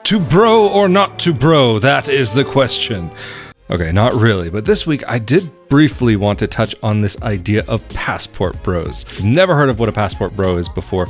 To bro or not to bro, that is the question. Okay, not really, but this week I did briefly want to touch on this idea of passport bros. Never heard of what a passport bro is before.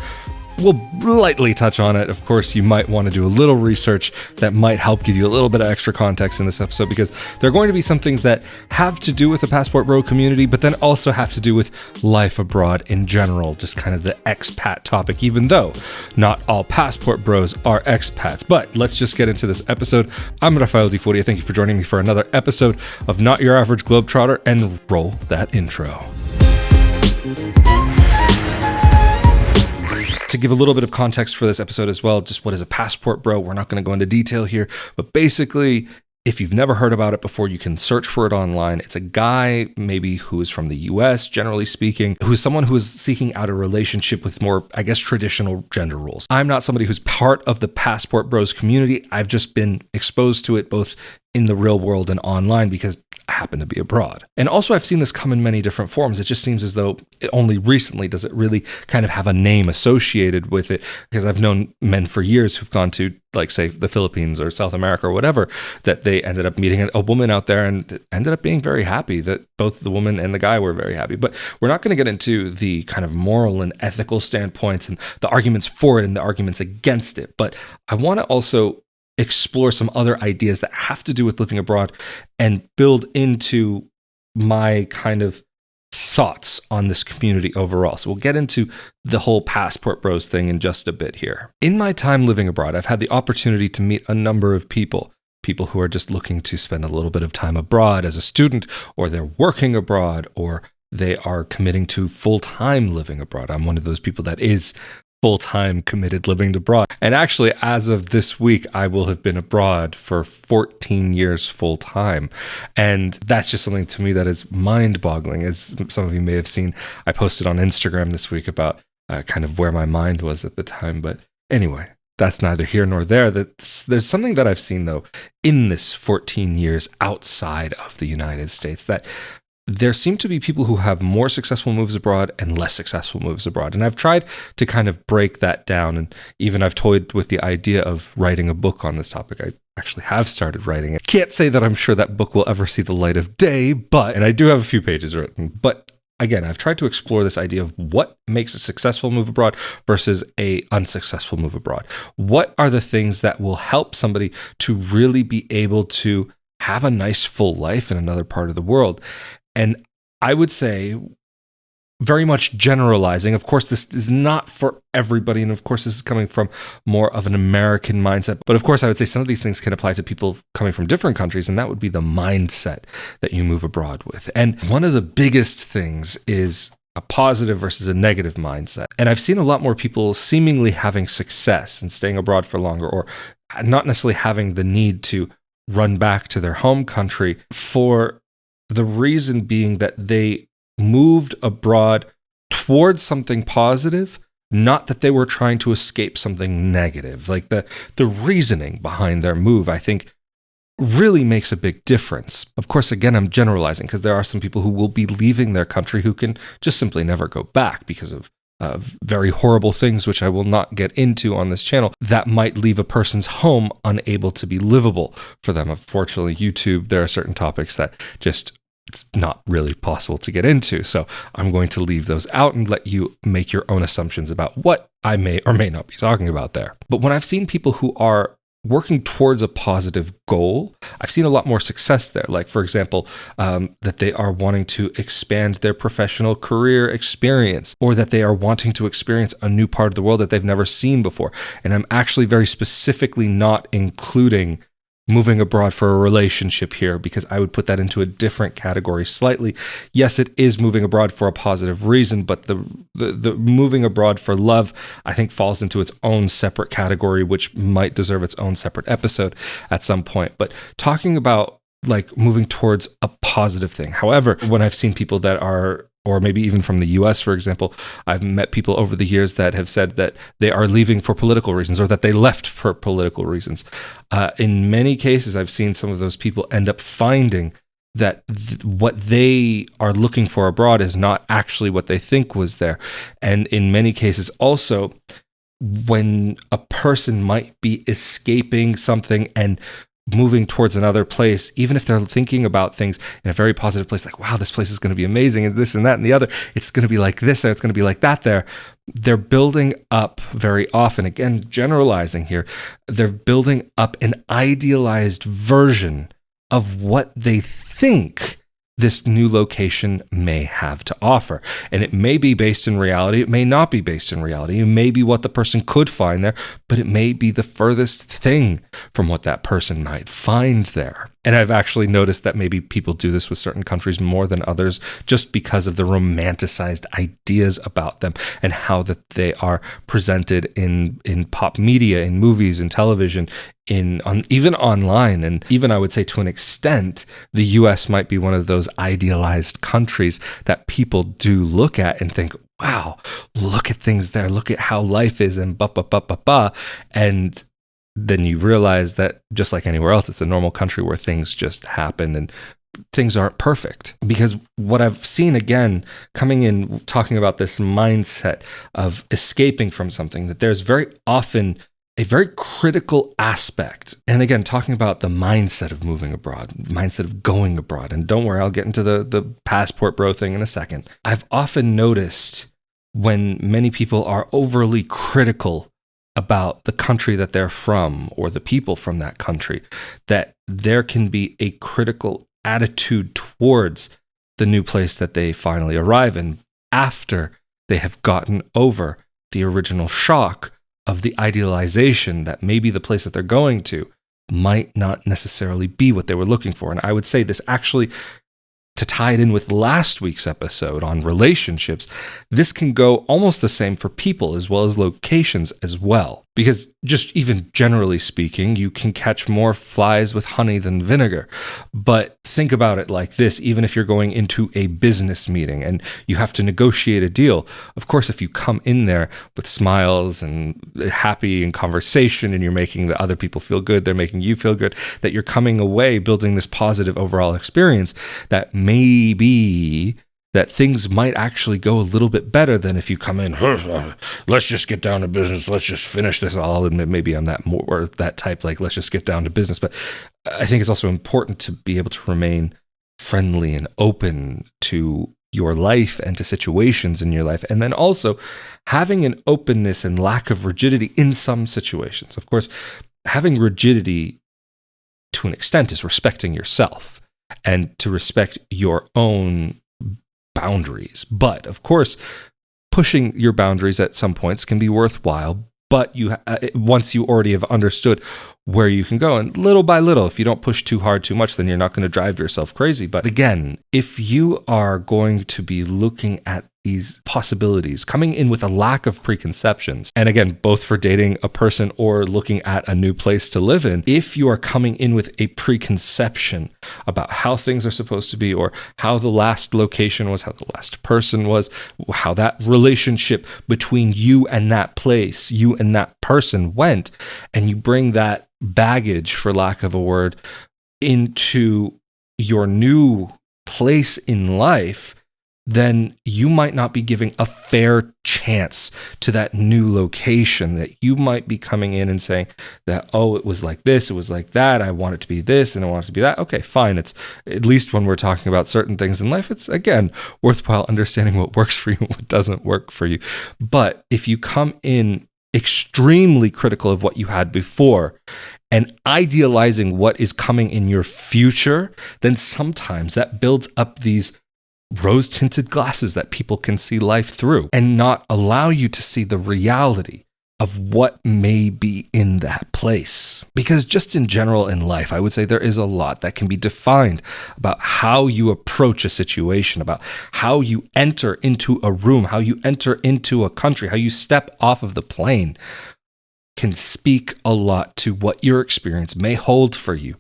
We'll lightly touch on it. Of course, you might want to do a little research that might help give you a little bit of extra context in this episode, because there are going to be some things that have to do with the passport bro community, but then also have to do with life abroad in general, just kind of the expat topic, even though not all passport bros are expats. But let's just get into this episode. I'm Rafael Furia. Thank you for joining me for another episode of Not Your Average Globetrotter, and roll that intro. To give a little bit of context for this episode as well, just what is a passport bro? We're not going to go into detail here, but basically, if you've never heard about it before, you can search for it online. It's a guy, maybe who is from the US, generally speaking, who's someone who is seeking out a relationship with more, I guess, traditional gender roles. I'm not somebody who's part of the passport bros community. I've just been exposed to it both in the real world and online because I happen to be abroad. And also I've seen this come in many different forms. It just seems as though only recently does it really kind of have a name associated with it, because I've known men for years who've gone to, like, say, the Philippines or South America or whatever, that they ended up meeting a woman out there and ended up being very happy, that both the woman and the guy were very happy. But we're not going to get into the kind of moral and ethical standpoints and the arguments for it and the arguments against it. But I want to also explore some other ideas that have to do with living abroad and build into my kind of thoughts on this community overall. So we'll get into the whole passport bros thing in just a bit here. In my time living abroad, I've had the opportunity to meet a number of people who are just looking to spend a little bit of time abroad as a student, or they're working abroad, or they are committing to full-time living abroad. I'm one of those people that is full-time committed living abroad. And actually, as of this week, I will have been abroad for 14 years full-time. And that's just something to me that is mind-boggling. As some of you may have seen, I posted on Instagram this week about kind of where my mind was at the time. But anyway, that's neither here nor there. There's something that I've seen, though, in this 14 years outside of the United States, that there seem to be people who have more successful moves abroad and less successful moves abroad. And I've tried to kind of break that down. And even I've toyed with the idea of writing a book on this topic. I actually have started writing it. Can't say that I'm sure that book will ever see the light of day, and I do have a few pages written. But again, I've tried to explore this idea of what makes a successful move abroad versus a unsuccessful move abroad. What are the things that will help somebody to really be able to have a nice full life in another part of the world? And I would say, very much generalizing, of course, this is not for everybody. And of course, this is coming from more of an American mindset. But of course, I would say some of these things can apply to people coming from different countries. And that would be the mindset that you move abroad with. And one of the biggest things is a positive versus a negative mindset. And I've seen a lot more people seemingly having success and staying abroad for longer, or not necessarily having the need to run back to their home country, for the reason being that they moved abroad towards something positive, not that they were trying to escape something negative. Like the reasoning behind their move, I think, really makes a big difference. Of course, again, I'm generalizing, because there are some people who will be leaving their country who can just simply never go back because of very horrible things, which I will not get into on this channel, that might leave a person's home unable to be livable for them. Unfortunately, YouTube, there are certain topics that just, it's not really possible to get into. So I'm going to leave those out and let you make your own assumptions about what I may or may not be talking about there. But when I've seen people who are working towards a positive goal, I've seen a lot more success there. Like, for example, that they are wanting to expand their professional career experience, or that they are wanting to experience a new part of the world that they've never seen before. And I'm actually very specifically not including moving abroad for a relationship here, because I would put that into a different category slightly. Yes, it is moving abroad for a positive reason, but the moving abroad for love, I think, falls into its own separate category, which might deserve its own separate episode at some point. But talking about, like, moving towards a positive thing. However, when I've seen people that are, or maybe even from the US, for example, I've met people over the years that have said that they are leaving for political reasons, or that they left for political reasons. In many cases, I've seen some of those people end up finding that what they are looking for abroad is not actually what they think was there. And in many cases also, when a person might be escaping something and moving towards another place, even if they're thinking about things in a very positive place, like, wow, this place is going to be amazing, and this and that and the other, it's going to be like this there, it's going to be like that there. They're building up very often, again, generalizing here, they're building up an idealized version of what they think this new location may have to offer. And it may be based in reality, it may not be based in reality. It may be what the person could find there, but it may be the furthest thing from what that person might find there. And I've actually noticed that maybe people do this with certain countries more than others, just because of the romanticized ideas about them and how that they are presented in pop media, in movies, in television, even online. And even, I would say, to an extent, the US might be one of those idealized countries that people do look at and think, wow, look at things there, look at how life is, and and then you realize that just like anywhere else, it's a normal country where things just happen and things aren't perfect. Because what I've seen, again, coming in, talking about this mindset of escaping from something, that there's very often a very critical aspect. And again, talking about the mindset of moving abroad, mindset of going abroad. And don't worry, I'll get into the passport bro thing in a second. I've often noticed when many people are overly critical about the country that they're from or the people from that country, that there can be a critical attitude towards the new place that they finally arrive in after they have gotten over the original shock of the idealization that maybe the place that they're going to might not necessarily be what they were looking for. And I would say this actually, to tie it in with last week's episode on relationships, this can go almost the same for people as well as locations as well. Because just even generally speaking, you can catch more flies with honey than vinegar. But think about it like this, even if you're going into a business meeting and you have to negotiate a deal, of course, if you come in there with smiles and happy and conversation and you're making the other people feel good, they're making you feel good, that you're coming away building this positive overall experience, that maybe that things might actually go a little bit better than if you come in, let's just get down to business, let's just finish this. I'll admit maybe I'm that type, like, let's just get down to business. But I think it's also important to be able to remain friendly and open to your life and to situations in your life. And then also having an openness and lack of rigidity in some situations. Of course, having rigidity to an extent is respecting yourself and to respect your own boundaries. But of course, pushing your boundaries at some points can be worthwhile, but once you already have understood where you can go, and little by little, if you don't push too hard too much, then you're not going to drive yourself crazy. But again, if you are going to be looking at these possibilities, coming in with a lack of preconceptions, and again, both for dating a person or looking at a new place to live in, if you are coming in with a preconception about how things are supposed to be, or how the last location was, how the last person was, how that relationship between you and that place, you and that person went, and you bring that baggage, for lack of a word, into your new place in life, then you might not be giving a fair chance to that new location, that you might be coming in and saying that, oh, it was like this, it was like that, I want it to be this, and I want it to be that. Okay, fine. It's, at least when we're talking about certain things in life, it's, again, worthwhile understanding what works for you and what doesn't work for you. But if you come in extremely critical of what you had before and idealizing what is coming in your future, then sometimes that builds up these rose-tinted glasses that people can see life through and not allow you to see the reality of what may be in that place. Because just in general in life, I would say there is a lot that can be defined about how you approach a situation, about how you enter into a room, how you enter into a country, how you step off of the plane, can speak a lot to what your experience may hold for you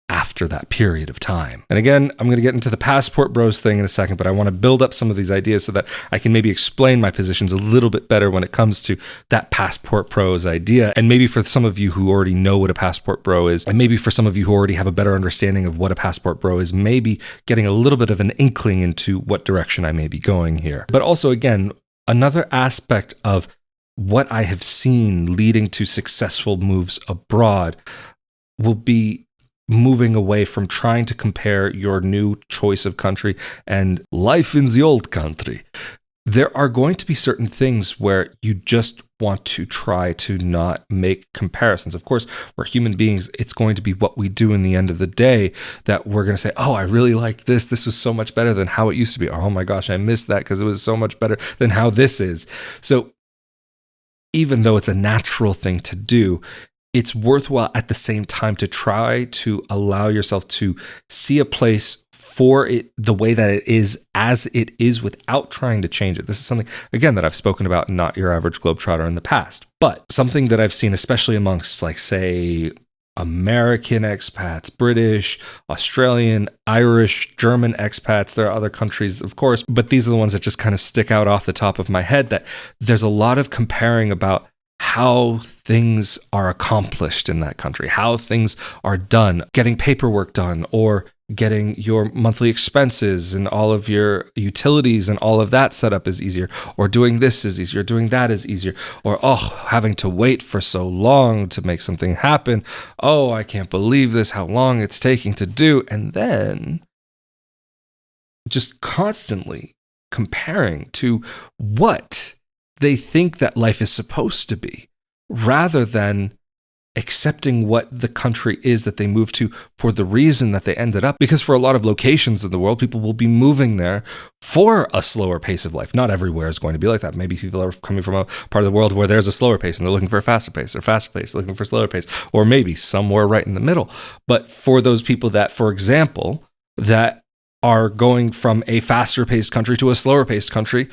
after that period of time. And again, I'm going to get into the passport bros thing in a second, but I want to build up some of these ideas so that I can maybe explain my positions a little bit better when it comes to that passport bros idea. And maybe for some of you who already know what a passport bro is, and maybe for some of you who already have a better understanding of what a passport bro is, maybe getting a little bit of an inkling into what direction I may be going here. But also, again, another aspect of what I have seen leading to successful moves abroad will be moving away from trying to compare your new choice of country and life in the old country. There are going to be certain things where you just want to try to not make comparisons. Of course, we're human beings. It's going to be what we do in the end of the day that we're going to say, oh, I really liked this. This was so much better than how it used to be. Oh my gosh, I missed that because it was so much better than how this is. So even though it's a natural thing to do, it's worthwhile at the same time to try to allow yourself to see a place for it the way that it is, as it is, without trying to change it. This is something, again, that I've spoken about in Not Your Average Globetrotter in the past, but something that I've seen, especially amongst, like, say, American expats, British, Australian, Irish, German expats. There are other countries, of course, but these are the ones that just kind of stick out off the top of my head, that there's a lot of comparing about how things are accomplished in that country, how things are done, getting paperwork done, or getting your monthly expenses and all of your utilities and all of that set up is easier, or doing this is easier, doing that is easier, or, oh, having to wait for so long to make something happen. Oh, I can't believe this, how long it's taking to do. And then just constantly comparing to what they think that life is supposed to be, rather than accepting what the country is that they moved to for the reason that they ended up. Because for a lot of locations in the world, people will be moving there for a slower pace of life. Not everywhere is going to be like that. Maybe people are coming from a part of the world where there's a slower pace and they're looking for a faster pace, or faster pace, looking for a slower pace, or maybe somewhere right in the middle. But for those people that, for example, that are going from a faster paced country to a slower paced country,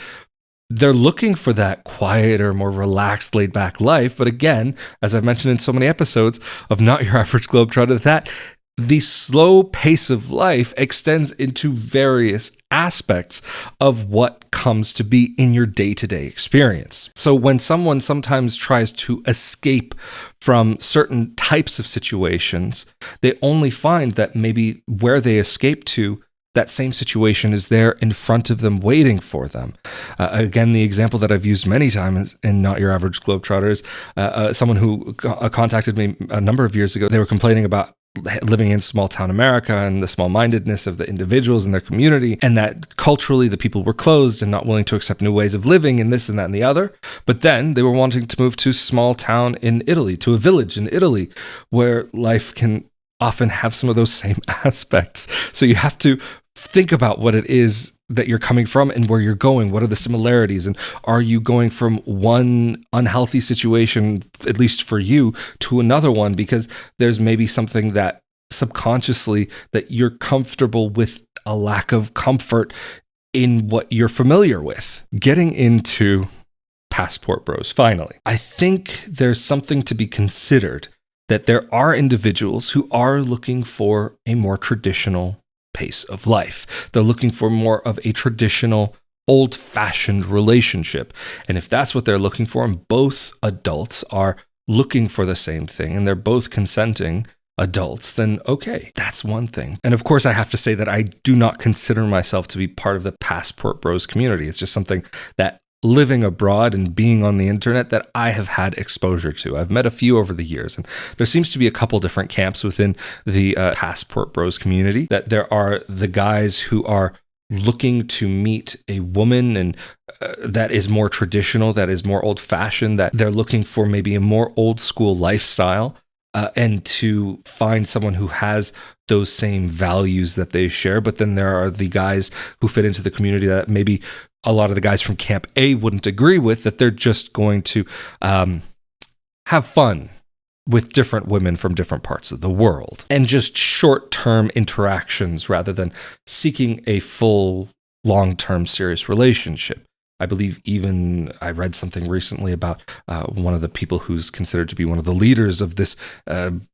they're looking for that quieter, more relaxed, laid back life. But again, as I've mentioned in so many episodes of Not Your Average Globetrotter, that the slow pace of life extends into various aspects of what comes to be in your day-to-day experience. So when someone sometimes tries to escape from certain types of situations, they only find that maybe where they escape to, that same situation is there in front of them, waiting for them. Again, the example that I've used many times in Not Your Average Globetrotter is someone who contacted me a number of years ago. They were complaining about living in small town America and the small-mindedness of the individuals in their community, and that culturally the people were closed and not willing to accept new ways of living and this and that and the other. But then they were wanting to move to a small town in Italy, to a village in Italy, where life can often have some of those same aspects. So you have to think about what it is that you're coming from and where you're going. What are the similarities? And are you going from one unhealthy situation, at least for you, to another one? Because there's maybe something that subconsciously that you're comfortable with, a lack of comfort in what you're familiar with. Getting into Passport Bros, finally, I think there's something to be considered, that there are individuals who are looking for a more traditional pace of life. They're looking for more of a traditional, old-fashioned relationship. And if that's what they're looking for, and both adults are looking for the same thing, and they're both consenting adults, then okay, that's one thing. And of course, I have to say that I do not consider myself to be part of the Passport Bros community. It's just something that, living abroad and being on the internet, that I have had exposure to. I've met a few over the years, and there seems to be a couple different camps within the Passport Bros community. That there are the guys who are looking to meet a woman and that is more traditional, that is more old-fashioned, that they're looking for maybe a more old-school lifestyle, and to find someone who has those same values that they share. But then there are the guys who fit into the community that maybe a lot of the guys from Camp A wouldn't agree with, that they're just going to have fun with different women from different parts of the world, and just short-term interactions rather than seeking a full, long-term serious relationship. I believe even I read something recently about one of the people who's considered to be one of the leaders of this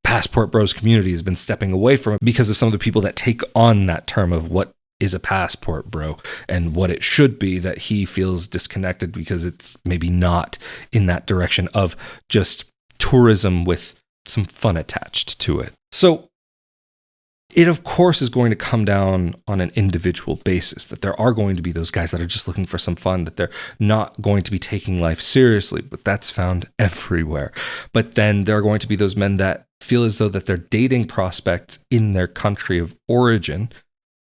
Passport Bros community has been stepping away from it because of some of the people that take on that term of what is a passport bro and what it should be, that he feels disconnected because it's maybe not in that direction of just tourism with some fun attached to it. So it of course is going to come down on an individual basis, that there are going to be those guys that are just looking for some fun, that they're not going to be taking life seriously, but that's found everywhere. But then there are going to be those men that feel as though that their dating prospects in their country of origin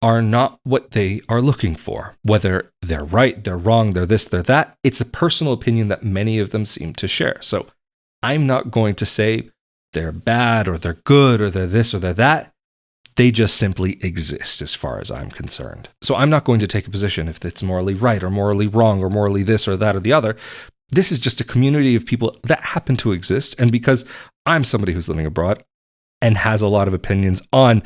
are not what they are looking for. Whether they're right, they're wrong, they're this, they're that, it's a personal opinion that many of them seem to share. So I'm not going to say they're bad or they're good or they're this or they're that. They just simply exist as far as I'm concerned. So I'm not going to take a position if it's morally right or morally wrong or morally this or that or the other. This is just a community of people that happen to exist. And because I'm somebody who's living abroad and has a lot of opinions on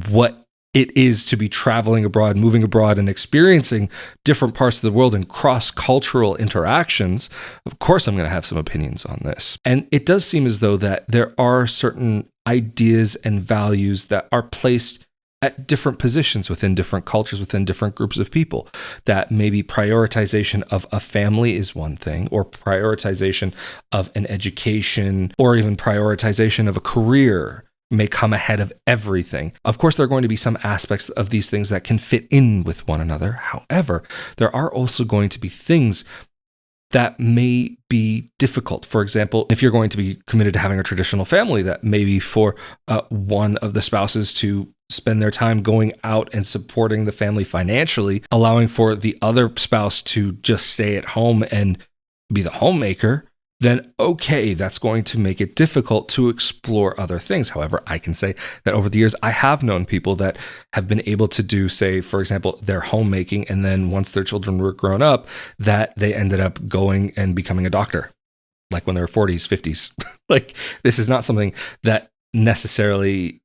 what it is to be traveling abroad, moving abroad, and experiencing different parts of the world and cross-cultural interactions, of course I'm going to have some opinions on this. And it does seem as though that there are certain ideas and values that are placed at different positions within different cultures, within different groups of people, that maybe prioritization of a family is one thing, or prioritization of an education, or even prioritization of a career may come ahead of everything. Of course, there are going to be some aspects of these things that can fit in with one another. However, there are also going to be things that may be difficult. For example, if you're going to be committed to having a traditional family, that maybe for one of the spouses to spend their time going out and supporting the family financially, allowing for the other spouse to just stay at home and be the homemaker, then okay, that's going to make it difficult to explore other things. However, I can say that over the years, I have known people that have been able to do, say, for example, their homemaking, and then once their children were grown up, that they ended up going and becoming a doctor, like when they were 40s, 50s. Like, this is not something that necessarily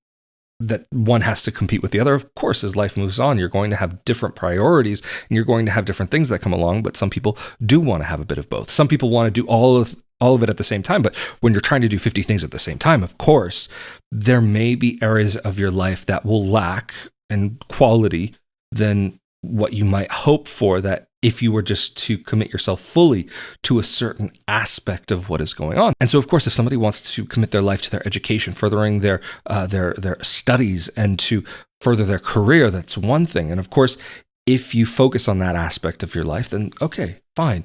that one has to compete with the other. Of course, as life moves on, you're going to have different priorities and you're going to have different things that come along, but some people do want to have a bit of both. Some people want to do all of it at the same time, but when you're trying to do 50 things at the same time, of course, there may be areas of your life that will lack in quality than what you might hope for, that if you were just to commit yourself fully to a certain aspect of what is going on. And so, of course, if somebody wants to commit their life to their education, furthering their studies and to further their career, that's one thing. And of course, if you focus on that aspect of your life, then okay, fine.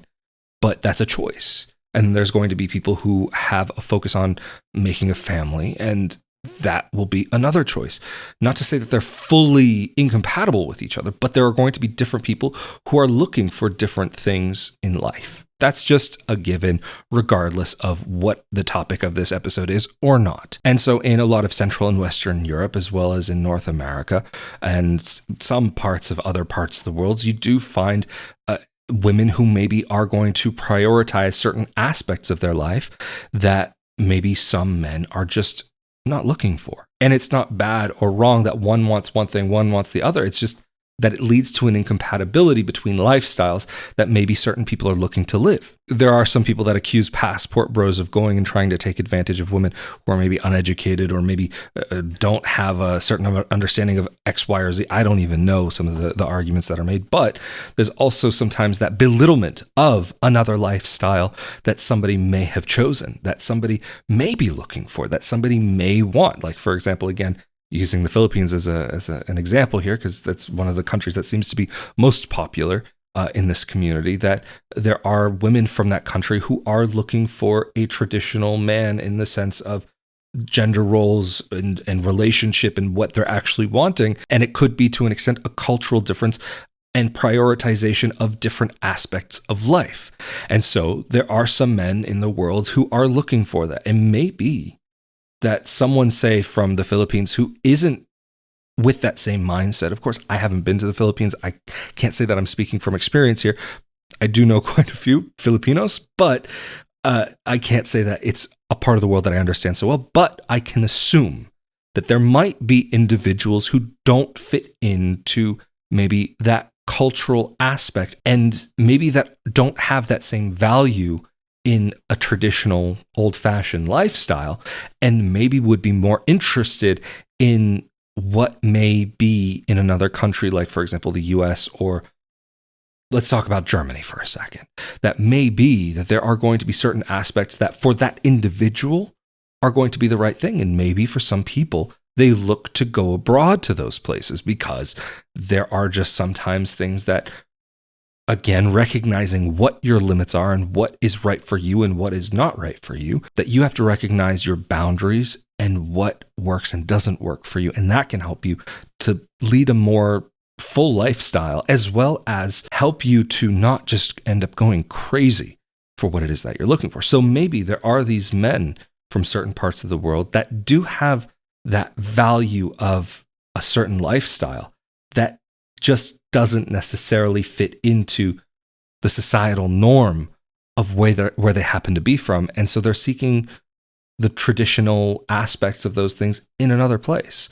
But that's a choice. And there's going to be people who have a focus on making a family, and that will be another choice. Not to say that they're fully incompatible with each other, but there are going to be different people who are looking for different things in life. That's just a given, regardless of what the topic of this episode is or not. And so in a lot of Central and Western Europe, as well as in North America and some parts of other parts of the world, you do find women who maybe are going to prioritize certain aspects of their life that maybe some men are just not looking for. And it's not bad or wrong that one wants one thing, one wants the other. It's just that it leads to an incompatibility between lifestyles that maybe certain people are looking to live. There are some people that accuse passport bros of going and trying to take advantage of women who are maybe uneducated or maybe don't have a certain understanding of X, Y, or Z. I don't even know some of the arguments that are made, but there's also sometimes that belittlement of another lifestyle that somebody may have chosen, that somebody may be looking for, that somebody may want. Like, for example, again, using the Philippines as an example here, because that's one of the countries that seems to be most popular in this community, that there are women from that country who are looking for a traditional man in the sense of gender roles and relationship and what they're actually wanting. And it could be, to an extent, a cultural difference and prioritization of different aspects of life. And so there are some men in the world who are looking for that. And maybe that someone, say, from the Philippines who isn't with that same mindset. Of course, I haven't been to the Philippines. I can't say that I'm speaking from experience here. I do know quite a few Filipinos, but I can't say that it's a part of the world that I understand so well. But I can assume that there might be individuals who don't fit into maybe that cultural aspect, and maybe that don't have that same value in a traditional old-fashioned lifestyle, and maybe would be more interested in what may be in another country, like, for example, the US, or let's talk about Germany for a second. That may be that there are going to be certain aspects that for that individual are going to be the right thing, and maybe for some people they look to go abroad to those places because there are just sometimes things that, again, recognizing what your limits are and what is right for you and what is not right for you, that you have to recognize your boundaries and what works and doesn't work for you. And that can help you to lead a more full lifestyle, as well as help you to not just end up going crazy for what it is that you're looking for. So maybe there are these men from certain parts of the world that do have that value of a certain lifestyle that just doesn't necessarily fit into the societal norm of where they happen to be from. And so they're seeking the traditional aspects of those things in another place.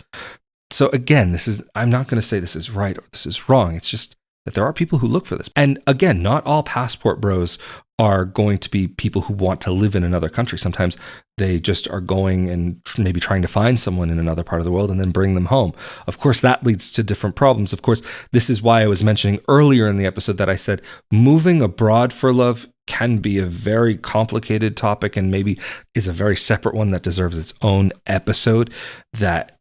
So again, I'm not going to say this is right or this is wrong. It's just that there are people who look for this. And again, not all passport bros are going to be people who want to live in another country. Sometimes they just are going and maybe trying to find someone in another part of the world and then bring them home. Of course, that leads to different problems. Of course, this is why I was mentioning earlier in the episode that I said moving abroad for love can be a very complicated topic and maybe is a very separate one that deserves its own episode that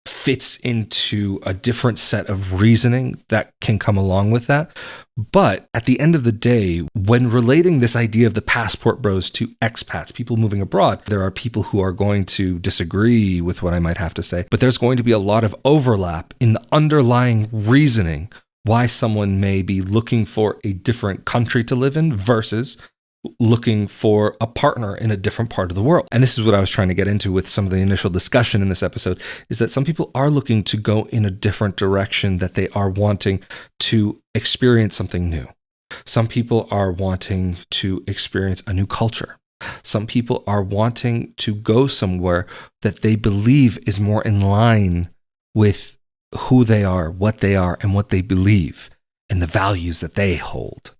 fits into a different set of reasoning that can come along with that. But at the end of the day, when relating this idea of the passport bros to expats, people moving abroad, there are people who are going to disagree with what I might have to say, but there's going to be a lot of overlap in the underlying reasoning why someone may be looking for a different country to live in versus looking for a partner in a different part of the world. And this is what I was trying to get into with some of the initial discussion in this episode, is that some people are looking to go in a different direction, that they are wanting to experience something new. Some people are wanting to experience a new culture. Some people are wanting to go somewhere that they believe is more in line with who they are, what they are, and what they believe, and the values that they hold.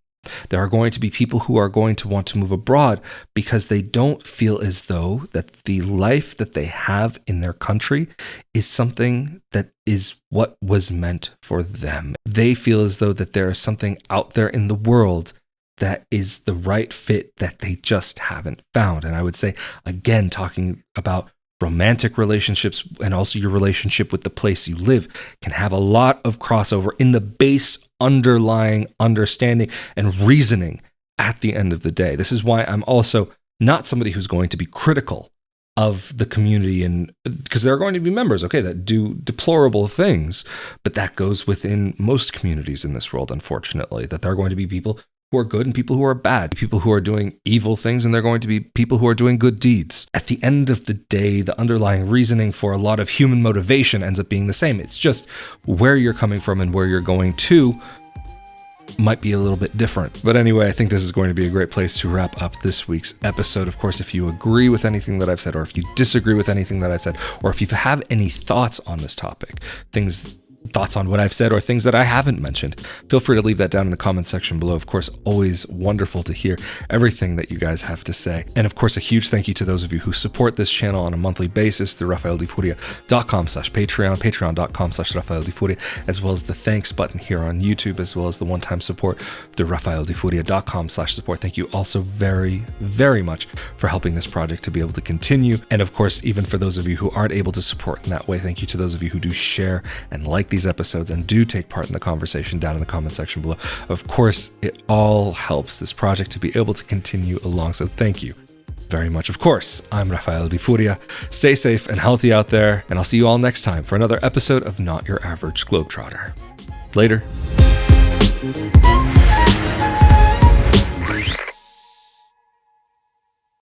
There are going to be people who are going to want to move abroad because they don't feel as though that the life that they have in their country is something that is what was meant for them. They feel as though that there is something out there in the world that is the right fit that they just haven't found. And I would say, again, talking about romantic relationships and also your relationship with the place you live can have a lot of crossover in the base underlying understanding and reasoning at the end of the day. This is why I'm also not somebody who's going to be critical of the community, and because there are going to be members, okay, that do deplorable things, but that goes within most communities in this world, unfortunately, that there are going to be people who are good and people who are bad, people who are doing evil things, and they're going to be people who are doing good deeds. At the end of the day, the underlying reasoning for a lot of human motivation ends up being the same. It's just where you're coming from and where you're going to might be a little bit different. But anyway, I think this is going to be a great place to wrap up this week's episode. Of course, if you agree with anything that I've said, or if you disagree with anything that I've said, or if you have any thoughts on this topic, thoughts on what I've said or things that I haven't mentioned, feel free to leave that down in the comment section below. Of course, always wonderful to hear everything that you guys have to say. And of course, a huge thank you to those of you who support this channel on a monthly basis through rafaeldefuria.com/Patreon, patreon.com/rafaeldefuria, as well as the thanks button here on YouTube, as well as the one-time support through rafaeldefuria.com/support. Thank you also very, very much for helping this project to be able to continue. And of course, even for those of you who aren't able to support in that way, thank you to those of you who do share and like these episodes and do take part in the conversation down in the comment section below. Of course, it all helps this project to be able to continue along. So thank you very much. Of course, I'm Rafael de Furia. Stay safe and healthy out there, and I'll see you all next time for another episode of Not Your Average Globetrotter. Later.